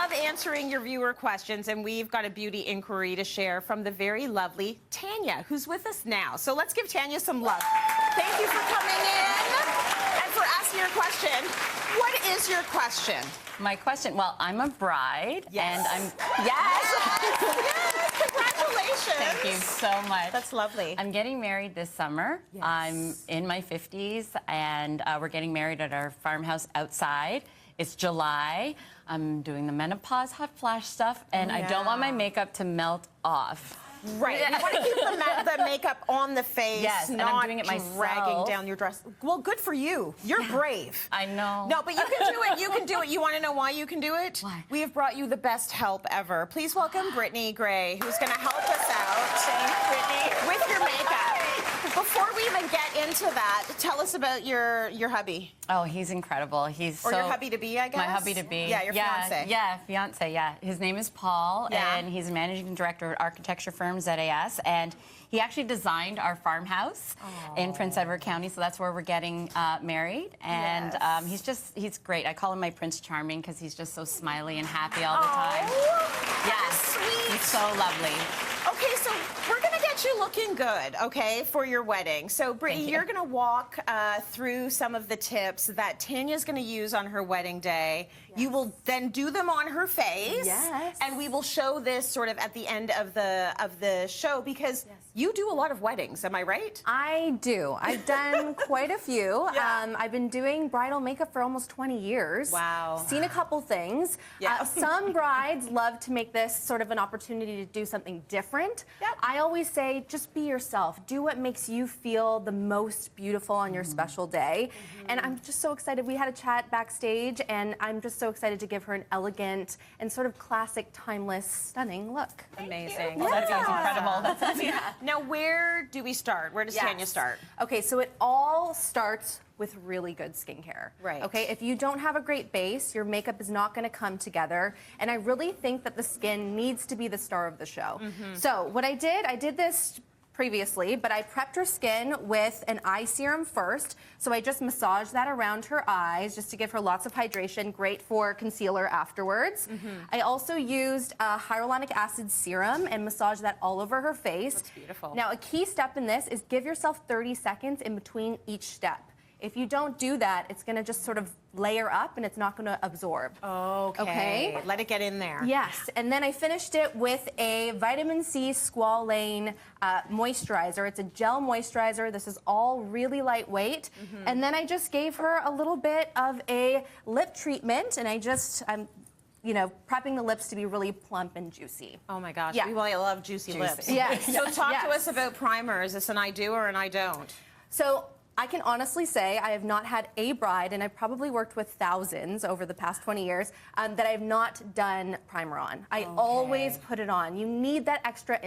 love answering your viewer questions, and we've got a beauty inquiry to share from the very lovely Tanya, who's with us now. So let's give Tanya some love. Thank you for coming in and for asking your question. What is your question? My question, well, I'm a bride, Yes. and I'm, Yes, congratulations. Thank you so much. That's lovely. I'm getting married this summer. Yes. I'm in my 50s, and we're getting married at our farmhouse outside. It's July. I'm doing the menopause hot flash stuff, and I don't want my makeup to melt off. Right. You want to keep the makeup on the face, Yes, and not I'm doing it myself. dragging down your dress. Well, good for you. You're brave. I know. No, but you can do it. You can do it. You want to know why you can do it? Why? We have brought you the best help ever. Please welcome Brittany Gray, who's going to help us out. Thanks, Brittany. With your makeup. Before we even get into that, tell us about your hubby. Oh, he's incredible. He's Or so... your hubby-to-be, I guess? My hubby-to-be. Yeah, your fiancé. Yeah, fiancé, yeah. His name is Paul, and he's managing director at architecture firm ZAS, and he actually designed our farmhouse in Prince Edward County, so that's where we're getting married. And he's great. I call him my Prince Charming because he's just so smiley and happy all the time. Yes, sweet. He's so lovely. Okay, so we're going to get you looking good, okay, for your wedding. So, Brittany, you're going to walk through some of the tips that Tanya's going to use on her wedding day. Yes. You will then do them on her face. Yes. And we will show this sort of at the end of the show because you do a lot of weddings, am I right? I do. I've done quite a few. Yeah. I've been doing bridal makeup for almost 20 years. Wow. Seen a couple things. Yeah. Some brides love to make this sort of an opportunity to do something different. Yep. I always say, just be yourself. Do what makes you feel the most beautiful on your special day. And I'm just so excited. We had a chat backstage, and I'm just so excited to give her an elegant and sort of classic, timeless, stunning look. Amazing. Well, that sounds incredible. That sounds, Now, where do we start? Where does Tanya start? Okay, so it all starts with really good skincare. Right. Okay, if you don't have a great base, your makeup is not going to come together. And I really think that the skin needs to be the star of the show. So what I did this previously, but I prepped her skin with an eye serum first. So I just massaged that around her eyes just to give her lots of hydration, great for concealer afterwards. I also used a hyaluronic acid serum and massaged that all over her face. That's beautiful. Now, a key step in this is give yourself 30 seconds in between each step. If you don't do that, it's going to just sort of layer up and it's not going to absorb. Okay. Let it get in there. Yes. And then I finished it with a vitamin C squalane moisturizer. It's a gel moisturizer. This is all really lightweight. And then I just gave her a little bit of a lip treatment, and I'm you know, prepping the lips to be really plump and juicy. Oh my gosh, Yeah. we really love juicy lips. Yes. So talk to Yes. us about primer. Is this an I do or an I don't? So I can honestly say I have not had a bride, and I've probably worked with thousands over the past 20 years, that I have not done primer on. I always put it on. You need that extra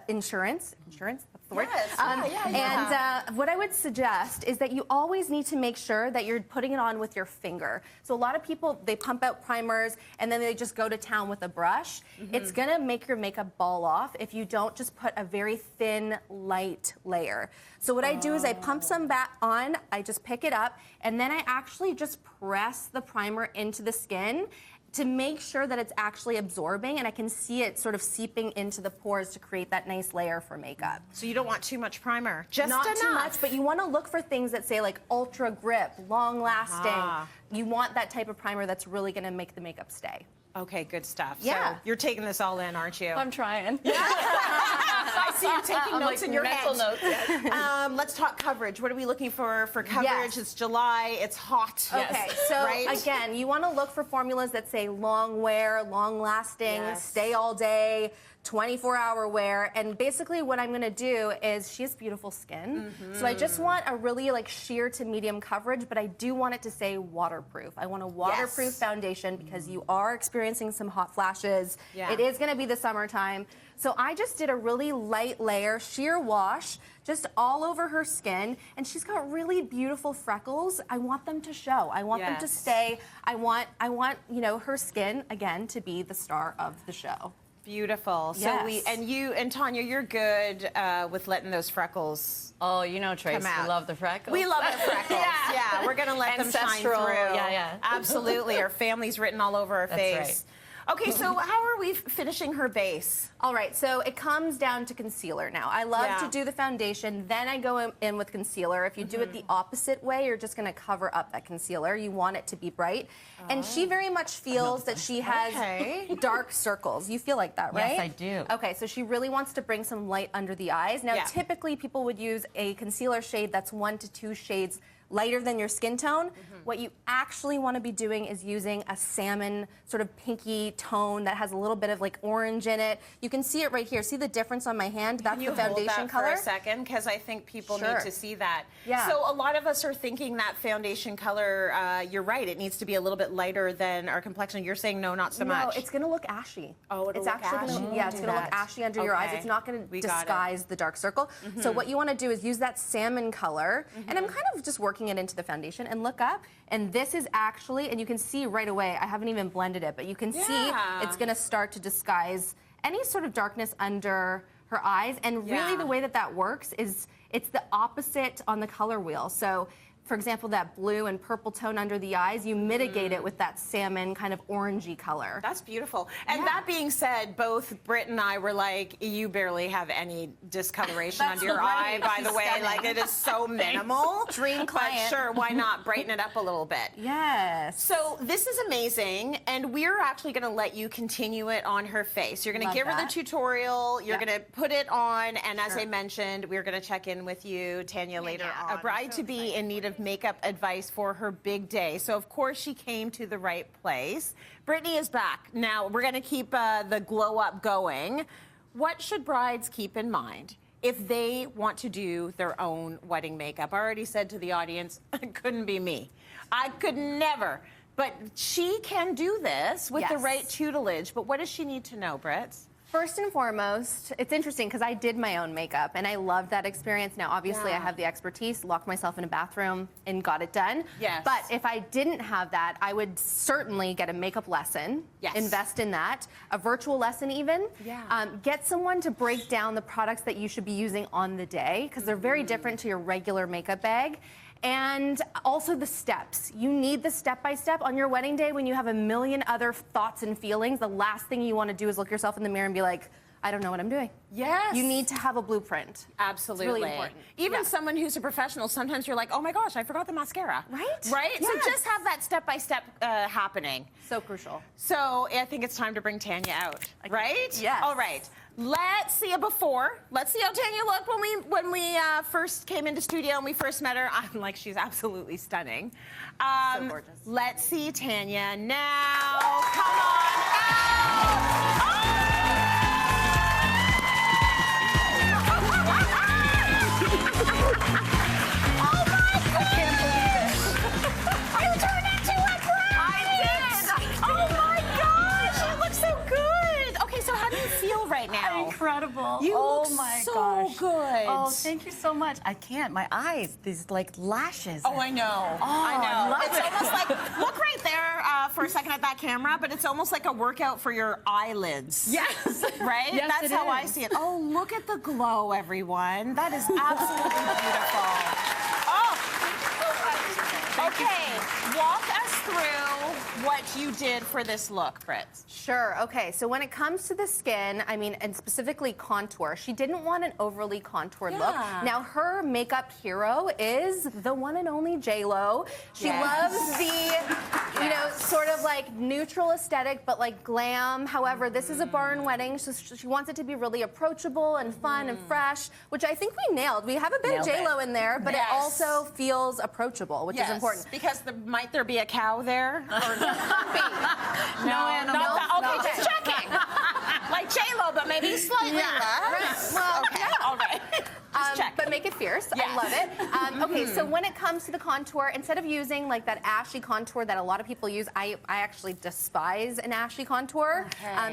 insurance. Insurance? That's the word. Yes. And what I would suggest is that you always need to make sure that you're putting it on with your finger. So a lot of people, they pump out primers and then they just go to town with a brush. It's gonna make your makeup ball off if you don't just put a very thin, light layer. So what I do is I pump some back on, I just pick it up, and then I actually just press the primer into the skin to make sure that it's actually absorbing, and I can see it sort of seeping into the pores to create that nice layer for makeup. So you don't want too much primer. Just Not enough. too much, but you want to look for things that say like ultra grip, long lasting. You want that type of primer that's really going to make the makeup stay. Okay, good stuff. Yeah. So you're taking this all in, aren't you? I'm trying. I see you taking notes in your mental head. notes. Let's talk coverage. What are we looking for coverage? Yes. It's July. It's hot. Okay, so Right? again, you want to look for formulas that say long wear, long lasting, Yes. stay all day, 24-hour wear. And basically what I'm going to do is, she has beautiful skin. So I just want a really like sheer to medium coverage, but I do want it to say waterproof. I want a waterproof foundation because you are experiencing some hot flashes. Yeah. It is going to be the summertime. So I just did a really light layer, sheer wash, just all over her skin. And she's got really beautiful freckles. I want them to show. I want them to stay. I want, you know, her skin, again, to be the star of the show. Beautiful. Yes. So you and Tanya, you're good with letting those freckles. Oh, you know, Trace, Come out. we love the freckles. We love our freckles. Yeah, we're gonna let them shine Ancestral. through. Yeah. Absolutely. Our family's written all over our face. Right. Okay, so how are we finishing her base? All right, so it comes down to concealer now. I love to do the foundation, then I go in with concealer. If you do it the opposite way, you're just gonna cover up that concealer. You want it to be bright. And she very much feels that she has dark circles. You feel like that, right? Yes, I do. Okay, so she really wants to bring some light under the eyes. Now, typically people would use a concealer shade that's 1 to 2 shades lighter than your skin tone. What you actually want to be doing is using a salmon sort of pinky tone that has a little bit of like orange in it. You can see it right here. See the difference on my hand? That's the foundation color. For a second, because I think people need to see that. Yeah. So a lot of us are thinking that foundation color, you're right, it needs to be a little bit lighter than our complexion. You're saying no, not so much. No, it's going to look ashy. Oh, it'll it's look actually ashy. Gonna, it's going to look ashy under your eyes. It's not going to disguise the dark circle. So what you want to do is use that salmon color, and I'm kind of just working it into the foundation, and look up, and this is actually, and you can see right away, I haven't even blended it, but you can see it's going to start to disguise any sort of darkness under her eyes. And really the way that that works is it's the opposite on the color wheel. So for example, that blue and purple tone under the eyes, you mitigate it with that salmon kind of orangey color. That's beautiful. And that being said, both Britt and I were like, you barely have any discoloration under your eye, by the way. Like, it is so minimal. Dream client. But sure, why not brighten it up a little bit? Yes. So this is amazing, and we're actually going to let you continue it on her face. You're going to give her the tutorial, you're going to put it on, and as I mentioned, we're going to check in with you, Tanya, later on. A bride-to-be in need of makeup advice for her big day. So of course she came to the right place. Brittany is back. Now we're going to keep the glow up going. What should brides keep in mind if they want to do their own wedding makeup? I already said to the audience, it couldn't be me. I could never. But she can do this with the right tutelage. But what does she need to know, Britt? First and foremost, it's interesting because I did my own makeup and I loved that experience. Now, obviously, I have the expertise, locked myself in a bathroom and got it done. Yes. But if I didn't have that, I would certainly get a makeup lesson, invest in that, a virtual lesson even. Get someone to break down the products that you should be using on the day because they're very different to your regular makeup bag. And also the steps. You need the step-by-step on your wedding day when you have a million other thoughts and feelings. The last thing you want to do is look yourself in the mirror and be like, I don't know what I'm doing. Yes. You need to have a blueprint. Absolutely. It's really important. Even someone who's a professional, sometimes you're like, oh my gosh, I forgot the mascara. Right? Right? Yes. So just have that step-by-step happening. So crucial. So I think it's time to bring Tanya out, right? Yes. All right. Let's see a before. Let's see how Tanya looked when we first came into studio and we first met her. I'm like, she's absolutely stunning. So gorgeous. Let's see Tanya now. Come on out. Oh my God! You turned into a bride! I did! Oh my gosh! You look so good! Okay, so how do you feel right now? Incredible. You oh look my so gosh. good. Oh, thank you so much. I can't. My eyes, these like lashes. Oh, I know. Oh, I know. love It's it. almost like, look right there for a second at that camera, but it's almost like a workout for your eylids. Yes. Right? Yes, That's it how I is. see it. Oh, look at the glow, everyone. That is absolutely beautiful. Oh. Okay, walk us through what you did for this look, Britt. Sure. Okay. So when it comes to the skin, I mean, and specifically contour, she didn't want an overly contoured look. Now, her makeup hero is the one and only J-Lo. She loves the, you know, sort of like neutral aesthetic, but like glam. However, this is a barn wedding, so she wants it to be really approachable and fun and fresh, which I think we nailed. We have a bit of J-Lo in there, but it also feels approachable, which is important. Because might there be a cow there? Or No animal. Okay, just checking. Like J-Lo, but maybe slightly less. Well, okay, all right. Just check. But make it fierce. I love it. Okay, so when it comes to the contour, instead of using like that ashy contour that a lot of people use, I actually despise an ashy contour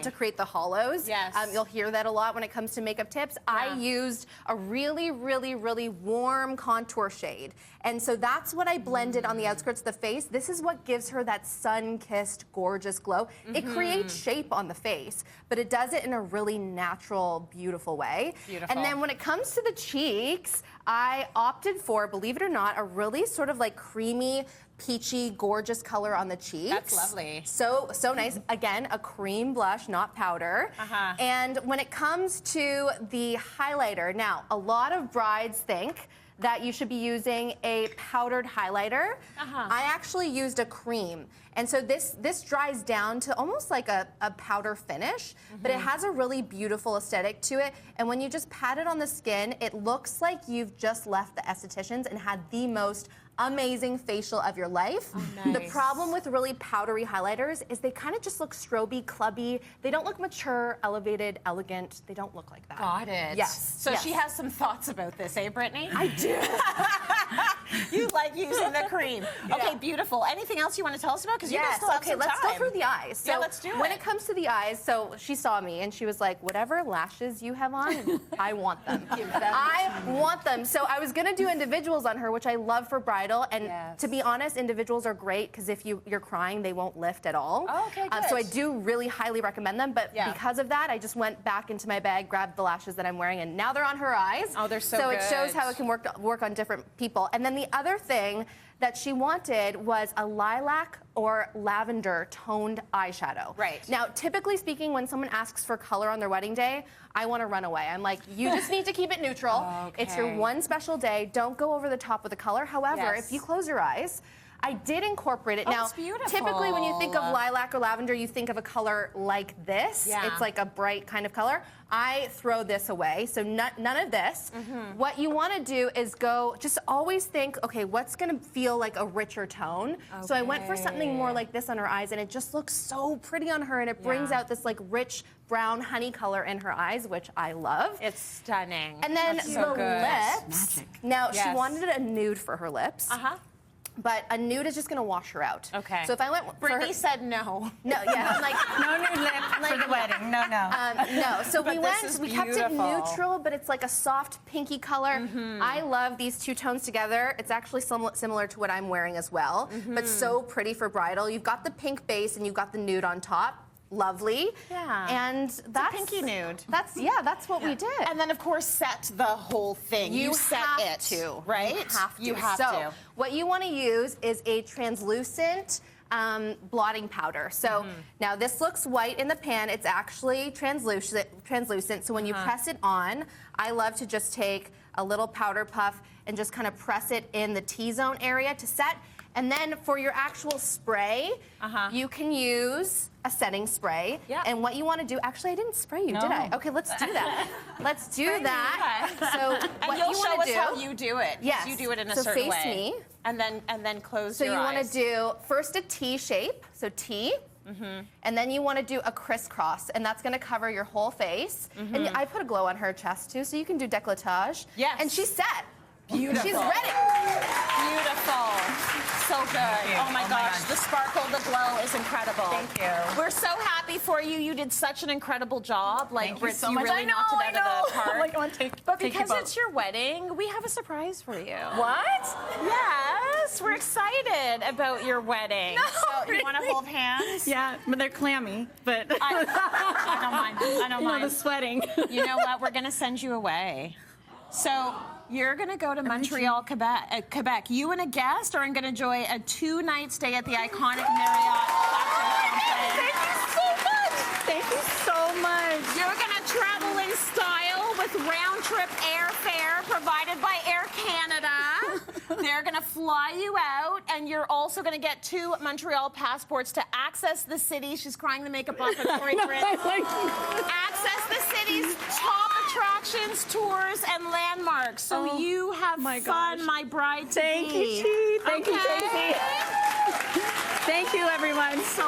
to create the hollows. Yes. You'll hear that a lot when it comes to makeup tips. I used a really, really, really warm contour shade. And so that's what I blended on the outskirts of the face. This is what gives her that sun-kissed, gorgeous glow. It creates shape on the face, but it does it in a really natural, beautiful way. Beautiful. And then when it comes to the cheeks, I opted for, believe it or not, a really sort of like creamy peachy, gorgeous color on the cheeks. That's lovely. So nice. Again, a cream blush, not powder. And when it comes to the highlighter, now, a lot of brides think that you should be using a powdered highlighter. I actually used a cream. And so this dries down to almost like a powder finish, but it has a really beautiful aesthetic to it. And when you just pat it on the skin, it looks like you've just left the estheticians and had the most amazing facial of your life. The problem with really powdery highlighters is they kind of just look stroby, clubby. They don't look mature, elevated, elegant. They don't look like that. Got it. Yes. So yes. she has some thoughts about this, eh, Brittany? I do. You like using the cream. Okay, beautiful. Anything else you want to tell us about? Because you guys still have some let's time. go through the eyes. So yeah, let's do it. When it comes to the eyes, so she saw me and she was like, whatever lashes you have on, I want them. I want them. So I was going to do individuals on her, which I love for bridal. And to be honest, individuals are great because if you're crying, they won't lift at all. Oh, okay, good. So I do really highly recommend them. But because of that, I just went back into my bag, grabbed the lashes that I'm wearing, and now they're on her eyes. Oh, they're so So good. it shows how it can work on different people. And then the other thing that she wanted was a lilac or lavender toned eyeshadow. Right. Now, typically speaking, when someone asks for color on their wedding day, I want to run away. I'm like, you just need to keep it neutral. It's your one special day. Don't go over the top with the color. However, if you close your eyes, I did incorporate it. Now, it's beautiful. typically when you think of lilac or lavender, you think of a color like this. It's like a bright kind of color. I throw this away, so none of this. What you want to do is just always think, okay, what's going to feel like a richer tone? So I went for something more like this on her eyes, and it just looks so pretty on her, and it brings out this like rich brown honey color in her eyes, which I love. It's stunning. And then so good. lips. Now, she wanted a nude for her lips. But a nude is just going to wash her out. Okay. So if I went Brittany said no. No, yeah, I'm like, No nude lip for the wedding. No. no. So we kept it beautiful. neutral, but it's like a soft pinky color. I love these two tones together. It's actually somewhat similar to what I'm wearing as well, but so pretty for bridal. You've got the pink base and you've got the nude on top. Lovely. Yeah. And that's a pinky nude. That's what we did. And then, of course, set the whole thing. You set have it. to. Right? You have to. So, what you want to use is a translucent blotting powder. So now this looks white in the pan. It's actually translucent. So when you press it on, I love to just take a little powder puff and just kind of press it in the T-zone area to set. And then for your actual spray, you can use a setting spray. And what you want to do, actually, I didn't spray you, did I? Okay, let's do that. Let's do that. So and you'll show us how you do it. Yes. You do it in a so certain face way. me. And then close So your you eyes. want to do first a T shape, so T. And then you want to do a crisscross, and that's going to cover your whole face. And I put a glow on her chest too, so you can do décolletage. Yes. And she's set. Beautiful. She's ready. Beautiful. So good. Oh my gosh, the sparkle, the glow is incredible. Thank you. We're so happy for you. You did such an incredible job. Like, Thank you Brits, so you much. really knocked it out of the park. Like, I want to But take because your it's your wedding, we have a surprise for you. What? Yes, we're excited about your wedding. So you want to hold hands? Yeah, but they're clammy. But I don't mind. I don't mind. the sweating. You know what? We're going to send you away. So you're going to go to Montreal, Quebec. You and a guest are going to enjoy a 2-night stay at the iconic Marriott. Thank you so much. Thank you so much. You're going to travel in style with round-trip airfare provided by Air Canada. They're going to fly you out, and you're also going to get 2 Montreal passports to access the city. She's crying the makeup off her Corey Brits. Access the city's top attractions, tours, and landmarks. So you have fun, my bride to Thank you, Chi. Thank you, Tracy. Thank you, everyone. So